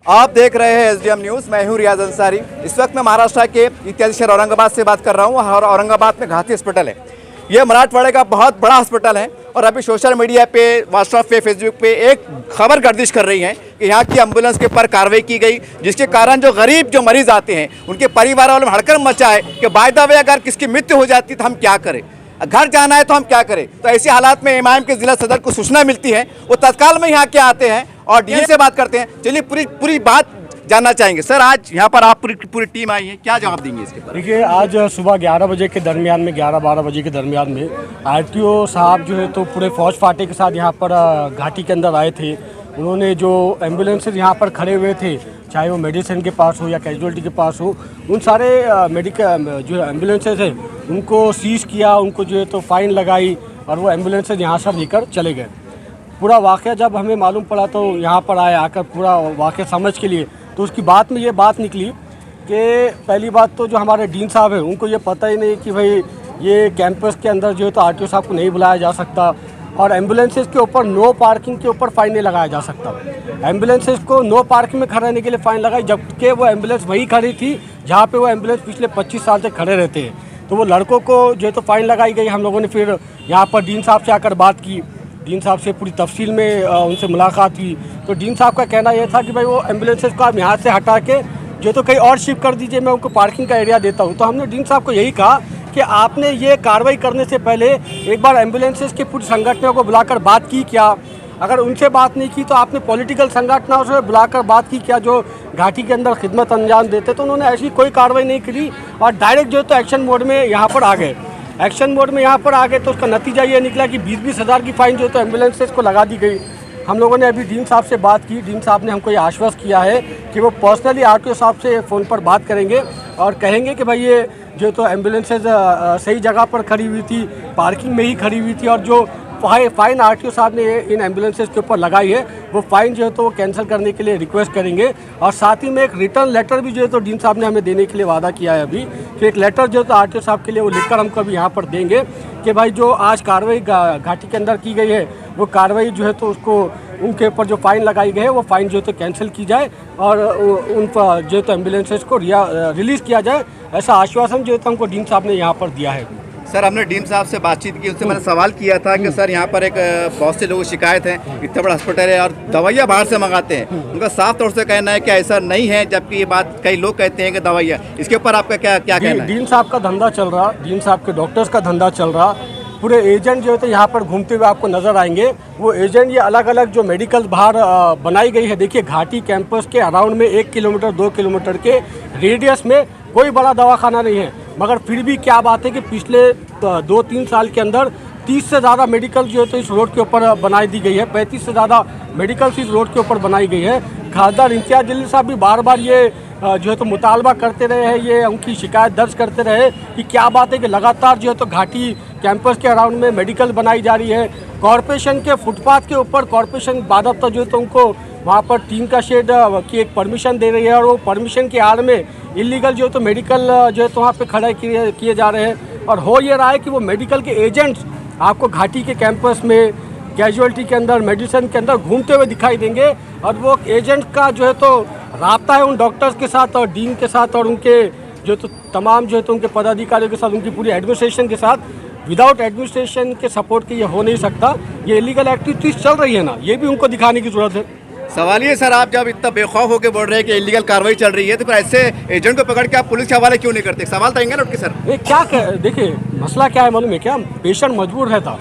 आप देख रहे हैं एसडीएम न्यूज। मैं हूं रियाज अंसारी। इस वक्त मैं महाराष्ट्र के इत्यादि शहर औरंगाबाद से बात कर रहा हूं और औरंगाबाद में घाटी हॉस्पिटल है। यह मराठवाड़े का बहुत बड़ा हॉस्पिटल है और अभी सोशल मीडिया पे, व्हाट्सएप पे, फेसबुक पे एक खबर गर्दिश कर रही है कि यहाँ की एम्बुलेंस के ऊपर कार्रवाई की गई, जिसके कारण जो गरीब जो मरीज आते हैं उनके परिवार वालों में हड़कंप मचा है कि बाय द वे अगर किसकी मृत्यु हो जाती तो हम क्या करें, घर जाना है तो हम क्या करें। तो ऐसे हालात में एमआईएम के जिला सदर को सूचना मिलती है, वो तत्काल में यहाँ के आते हैं और डीएम से बात करते हैं। चलिए पूरी बात जानना चाहेंगे। सर, आज यहाँ पर आप पूरी टीम आई है, क्या जवाब देंगे इसके ऊपर? देखिए, आज सुबह 11 बजे के दरमियान में, 11-12 बजे के दरमियान में आरटीओ साहब जो है तो पूरे फौज फाटे के साथ यहाँ पर घाटी के अंदर आए थे। उन्होंने जो एम्बुलेंसेज यहाँ पर खड़े हुए थे, चाहे वो मेडिसिन के पास हो या कैजुअलिटी के पास हो, उन सारे मेडिकल जो एम्बुलेंसेज हैं उनको सीज किया, उनको जो है तो फ़ाइन लगाई और वो एम्बुलेंसेज यहाँ से लेकर चले गए। पूरा वाक़या जब हमें मालूम पड़ा तो यहाँ पर आए, आकर पूरा वाक़या समझ के लिए, तो उसकी बात में ये बात निकली कि पहली बात तो जो हमारे डीन साहब हैं उनको ये पता ही नहीं कि भाई ये कैंपस के अंदर जो है तो आरटीओ साहब को नहीं बुलाया जा सकता और एम्बुलेंसेज के ऊपर नो पार्किंग के ऊपर फ़ाइन नहीं लगाया जा सकता। एम्बुलेंसेज को नो पार्किंग में खड़ा रहने के लिए फ़ाइन लगाई, जबकि वो एम्बुलेंस वहीं खड़ी थी जहाँ पे वो एम्बुलेंस पिछले 25 साल से खड़े रहते हैं। तो वो लड़कों को जो है तो फ़ाइन लगाई गई। हम लोगों ने फिर यहाँ पर डीन साहब से आकर बात की, डीन साहब से पूरी तफसील में उनसे मुलाकात हुई। तो डीन साहब का कहना यह था कि भाई वो एम्बुलेंसेज को आप यहाँ से हटा के जो तो कहीं और शिफ्ट कर दीजिए, मैं उनको पार्किंग का एरिया देता हूँ। तो हमने डीन साहब को यही कहा कि आपने ये कार्रवाई करने से पहले एक बार एम्बुलेंसेज के पूरी संगठनों को बुलाकर बात की क्या? अगर उनसे बात नहीं की तो आपने पॉलिटिकल संगठनों से बुलाकर बात की क्या जो घाटी के अंदर खिदमत अंजाम देते? तो उन्होंने ऐसी कोई कार्रवाई नहीं करी और डायरेक्ट जो तो एक्शन मोड में यहाँ पर आ गए। एक्शन मोड में यहाँ पर आ गए तो उसका नतीजा ये निकला कि 20-20 हज़ार की फ़ाइन जो तो एम्बुलेंसेज को लगा दी गई। हम लोगों ने अभी डीन साहब से बात की, डीन साहब ने हमको ये आश्वस्त किया है कि वो पर्सनली आरटीओ साहब से फ़ोन पर बात करेंगे और कहेंगे कि भाई ये जो तो एम्बुलेंसेज सही जगह पर खड़ी हुई थी, पार्किंग में ही खड़ी हुई थी और जो फ़ाइन आरटीओ साहब ने इन एम्बुलेंसेज के ऊपर लगाई है वो फ़ाइन जो है तो वो कैंसिल करने के लिए रिक्वेस्ट करेंगे। और साथ ही में एक रिटर्न लेटर भी जो है तो डीन साहब ने हमें देने के लिए वादा किया है अभी कि एक लेटर जो है तो आरटीओ साहब के लिए वो लिखकर हमको अभी यहाँ पर देंगे कि भाई जो आज कार्रवाई घाटी के अंदर की गई है वो कार्रवाई जो है तो उसको उनके ऊपर जो फ़ाइन लगाई गई है वो फ़ाइन जो है तो कैंसिल की जाए और उन पर जो है तो एम्बुलेंसेज को रिलीज़ किया जाए। ऐसा आश्वासन जो है तो हमको डीन साहब ने यहाँ पर दिया है। सर, हमने डीन साहब से बातचीत की, उनसे मैंने सवाल किया था कि सर यहाँ पर एक बहुत से लोगों की शिकायत है, इतना बड़ा हॉस्पिटल है और दवाइयाँ बाहर से मंगाते हैं। उनका साफ तौर से कहना है कि ऐसा नहीं है, जबकि ये बात कई लोग कहते हैं कि दवाइयाँ। इसके ऊपर आपका क्या कहना है? डीन साहब का धंधा चल रहा, डीन साहब के डॉक्टर्स का धंधा चल रहा, पूरे एजेंट जो है तो यहाँ पर घूमते हुए आपको नज़र आएंगे। वो एजेंट ये अलग अलग जो मेडिकल बाहर बनाई गई है, देखिए घाटी कैंपस के अराउंड में 1 किलोमीटर 2 किलोमीटर के रेडियस में कोई बड़ा दवाखाना नहीं है, मगर फिर भी क्या बात है कि पिछले 2-3 साल के अंदर 30 से ज़्यादा मेडिकल जो है तो इस रोड के ऊपर बनाई दी गई है, 35 से ज़्यादा मेडिकल्स इस रोड के ऊपर बनाई गई है। खासदार इम्तियाज़ जलील साहब भी बार बार ये जो है तो मुतालबा करते रहे हैं, ये उनकी शिकायत दर्ज करते रहे कि क्या बात है कि लगातार जो है तो घाटी कैंपस के अराउंड में मेडिकल बनाई जा रही है। कॉरपोरेशन के फुटपाथ के ऊपर कॉरपोरेशन बादफ्ता जो है तो उनको वहाँ पर टीन का शेड की एक परमिशन दे रही है और वो परमिशन की आड़ में इलीगल जो है तो मेडिकल जो है तो वहाँ पे खड़े किए जा रहे हैं। और हो ये रहा है कि वो मेडिकल के एजेंट्स आपको घाटी के कैंपस में कैजुअलिटी के अंदर, मेडिसिन के अंदर घूमते हुए दिखाई देंगे और वो एजेंट का जो है तो राब्ता है उन डॉक्टर्स के साथ और डीन के साथ और उनके जो तो तमाम जो है तो उनके पदाधिकारियों के साथ, उनकी पूरी एडमिनिस्ट्रेशन के साथ। विदाउट एडमिनिस्ट्रेशन के सपोर्ट के ये हो नहीं सकता। ये इलीगल एक्टिविटीज़ चल रही है ना, ये भी उनको दिखाने की ज़रूरत है। सवाल ये सर, आप जब इतना बेखौफ होकर बोल रहे हैं कि इलीगल कार्रवाई चल रही है तो फिर ऐसे एजेंट को पकड़ के आप पुलिस के हवाले क्यों नहीं करते? सवाल तो आएंगे ना उनके सर। ये क्या देखिए, मसला क्या है मालूम है क्या? पेशेंट मजबूर रहता,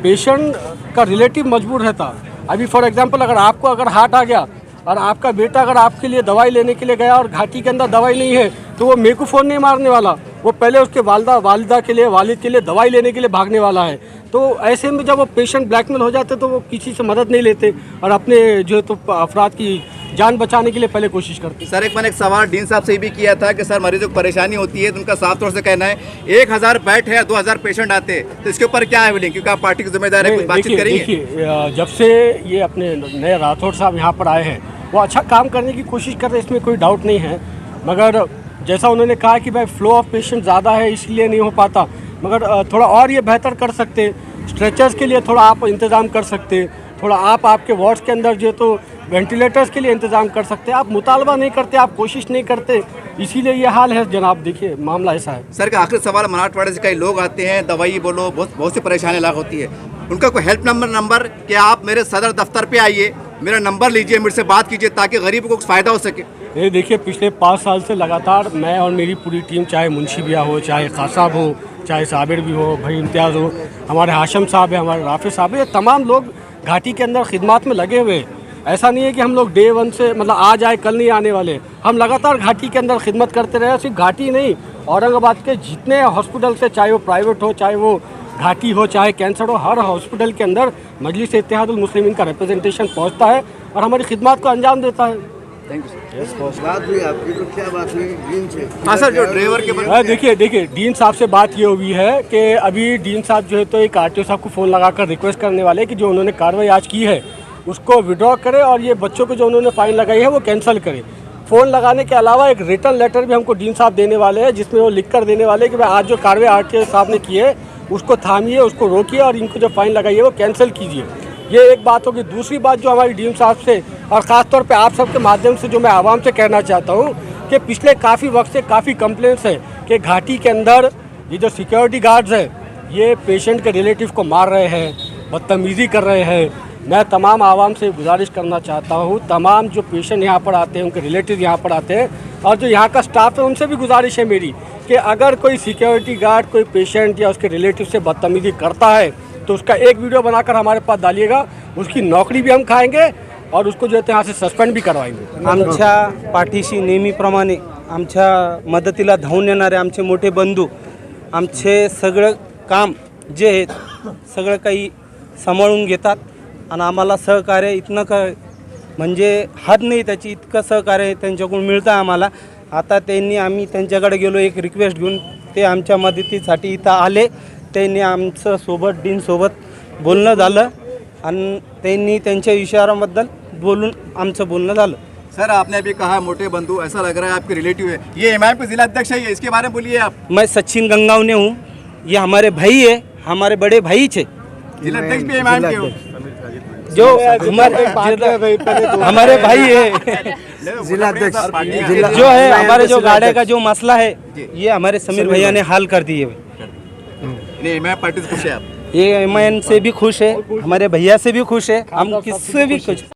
पेशेंट का रिलेटिव मजबूर रहता। अभी फॉर एग्जांपल अगर हार्ट आ गया और आपका बेटा अगर आपके लिए दवाई लेने के लिए गया और घाटी के अंदर दवाई नहीं है तो वो मेरे को फ़ोन नहीं मारने वाला, वो पहले उसके वालिदा के लिए, वालिद के लिए दवाई लेने के लिए भागने वाला है। तो ऐसे में जब वो पेशेंट ब्लैकमेल हो जाते तो वो किसी से मदद नहीं लेते और अपने जो है तो अफराद की जान बचाने के लिए पहले कोशिश करते। सर, मैंने एक सवाल डीन साहब से भी किया था कि सर मरीजों को परेशानी होती है तो उनका साफ तौर से कहना है 1000 बेड है, 2000 पेशेंट आते हैं, तो इसके ऊपर क्या है बोलेंगे? क्योंकि आप पार्टी की जिम्मेदार है, कुछ बातचीत करेंगे? देखिए, जब से ये अपने नए राठौड़ साहब यहाँ पर आए हैं वो अच्छा काम करने की कोशिश कर रहे हैं, इसमें कोई डाउट नहीं है। मगर जैसा उन्होंने कहा कि भाई फ्लो ऑफ पेशेंट ज़्यादा है इसलिए नहीं हो पाता, मगर थोड़ा और ये बेहतर कर सकते, स्ट्रेचर्स के लिए थोड़ा आप इंतज़ाम कर सकते, थोड़ा आपके वार्ड्स के अंदर जो है तो वेंटिलेटर्स के लिए इंतज़ाम कर सकते हैं। आप मुतालबा नहीं करते, आप कोशिश नहीं करते, इसीलिए ये हाल है जनाब। देखिए मामला ऐसा है। सर का आखिरी सवाल, मराठवाड़े से कई लोग आते हैं, दवाई बोलो, बहुत सी परेशानी लाग होती है, उनका कोई हेल्प नंबर कि आप मेरे सदर दफ्तर पे आइए, मेरा नंबर लीजिए, मेरे से बात कीजिए ताकि गरीब को फ़ायदा हो सके। ये देखिए पिछले 5 साल से लगातार मैं और मेरी पूरी टीम, चाहे मुंशी भैया हो, चाहे खान साहब हो, चाहे साबिर भी हो, भाई इम्तियाज़ हो, हमारे हाशिम साहब है, हमारे राफिज साहब है, ये तमाम लोग घाटी के अंदर खिदमत में लगे हुए हैं। ऐसा नहीं है कि हम लोग डे 1 से मतलब आज आए कल नहीं आने वाले, हम लगातार घाटी के अंदर खिदमत करते रहे। सिर्फ घाटी नहीं, औरंगाबाद के जितने हॉस्पिटल से, चाहे वो प्राइवेट हो, चाहे वो घाटी हो, चाहे कैंसर हो, हर हॉस्पिटल के अंदर मजलिस इत्तेहादुल मुस्लिमीन का रिप्रेजेंटेशन पहुंचता है और हमारी खिदमत को अंजाम देता है। Thank you sir. बात हुई आपकी तो क्या बात हुई डीन से? हाँ सर, जो ड्राइवर के देखिए डीन साहब से बात ये हुई है कि अभी डीन साहब जो है तो एक आरटीओ साहब को फ़ोन लगाकर रिक्वेस्ट करने वाले कि जो उन्होंने कार्रवाई आज की है उसको विड्रॉ करे और ये बच्चों को जो उन्होंने फ़ाइन लगाई है वो कैंसिल करे। फ़ोन लगाने के अलावा एक रिटर्न लेटर भी हमको डीन साहब देने वाले हैं, जिसमें वो लिख कर देने वाले हैं कि भाई आज जो कार्रवाई आरटीओ साहब ने की है उसको थामिए, उसको रोकिए और इनको जो फ़ाइन लगाई है वो कैंसिल कीजिए। ये एक बात होगी। दूसरी बात जो हमारी डीन साहब से और ख़ास तौर पे आप सबके माध्यम से जो मैं आवाम से कहना चाहता हूँ कि पिछले काफ़ी वक्त से काफ़ी कंप्लेंट्स है कि घाटी के अंदर ये जो सिक्योरिटी गार्ड्स है ये पेशेंट के रिलेटिव को मार रहे हैं, बदतमीज़ी कर रहे हैं। मैं तमाम आवाम से गुजारिश करना चाहता हूँ, तमाम जो पेशेंट यहाँ पर आते हैं, उनके रिलेटिव यहाँ पर आते हैं और जो यहाँ का स्टाफ है उनसे भी गुजारिश है मेरी कि अगर कोई सिक्योरिटी गार्ड कोई पेशेंट या उसके रिलेटिव से बदतमीज़ी करता है तो उसका एक वीडियो बनाकर हमारे पास डालिएगा, उसकी नौकरी भी हम खाएंगे और उसको जो है यहाँ से सस्पेंड भी करवाएंगे। आमच्या पाठीशी नेहमीप्रमाणे आमच्या मदतीला धावून येणारे आमचे मोठे बंधू आमचे सगळं काम जे आहे सगळं काही सांभाळून घेतात आणि आम्हाला सहकार्य इतकं म्हणजे हद नाही त्याची, इतकं सहकार्य त्यांच्याकडून मिळतं आम्हाला। आता त्यांनी आम्ही त्यांच्याकडे गेलो एक रिक्वेस्ट घेऊन, ते आमच्या मदतीसाठी इथं आले, त्यांनी आमचं सोबत डीनसोबत बोलणं झालं आणि त्यांनी त्यांच्या विचाराबद्दल बोलून आमचं बोलणं झालं। सर आपने अभी कहा मोटे बंधु, ऐसा लग रहा है आपके रिलेटिव है, ये एमआईएम के जिला अध्यक्ष है, इसके बारे में बोलिए आप। मैं सचिन गंगावने हूँ, ये हमारे भाई है, हमारे बड़े भाई थे, जिला अध्यक्ष भी एमआईएम के हो। जो हमारे भाई है, जिला अध्यक्ष जो है हमारे जो गाड़े का जो मसला है ये हमारे समीर भैया ने हल कर दिए। एमआईएम पार्टी से खुश है आप? ये एमआईएम से भी खुश है, हमारे भैया से भी खुश है, हम किससे भी खुश।